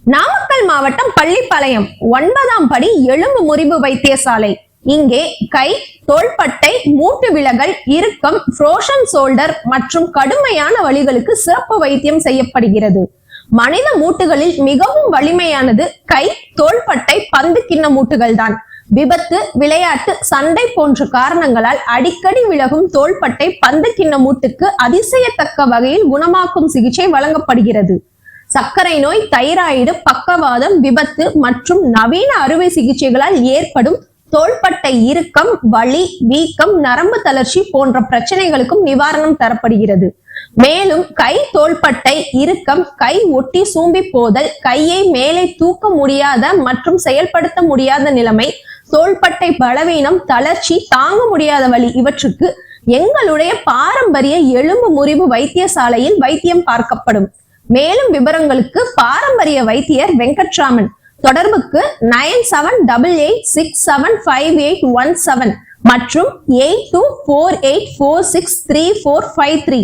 நாமக்கல் மாவட்டம் பள்ளிப்பாளையம் 9ஆம் படி எலும்பு முறிவு வைத்தியசாலை. இங்கே கை, தோள்பட்டை, மூட்டு விலகல், இறுக்கம், ஃப்ரோசன் ஷோல்டர் மற்றும் கடுமையான வலிகளுக்கு சிறப்பு வைத்தியம் செய்யப்படுகிறது. மனித மூட்டுகளில் மிகவும் வலிமையானது கை, தோள்பட்டை, பந்து கிண்ண மூட்டுகள் தான். விபத்து, விளையாட்டு, சண்டை போன்ற காரணங்களால் அடிக்கடி விலகும் தோள்பட்டை, பந்து கிண்ண மூட்டுக்கு அதிசயத்தக்க வகையில் குணமாக்கும் சிகிச்சை வழங்கப்படுகிறது. சர்க்கரை நோய், தைராய்டு, பக்கவாதம், விபத்து மற்றும் நவீன அறுவை சிகிச்சைகளால் ஏற்படும் தோள்பட்டை இறுக்கம், வலி, வீக்கம், நரம்பு தளர்ச்சி போன்ற பிரச்சனைகளுக்கும் நிவாரணம் தரப்படுகிறது. மேலும் கை, தோள்பட்டை இறுக்கம், கை ஒட்டி சூம்பி போதல், கையை மேலே தூக்க முடியாத மற்றும் செயல்படுத்த முடியாத நிலைமை, தோள்பட்டை பலவீனம், தளர்ச்சி, தாங்க முடியாத வலி இவற்றுக்கு எங்களுடைய பாரம்பரிய எலும்பு முறிவு வைத்தியசாலையில் வைத்தியம் பார்க்கப்படும். மேலும் விவரங்களுக்கு பாரம்பரிய வைத்தியர் வெங்கட்ராமன். தொடர்புக்கு 9788675817 மற்றும் 8248463453.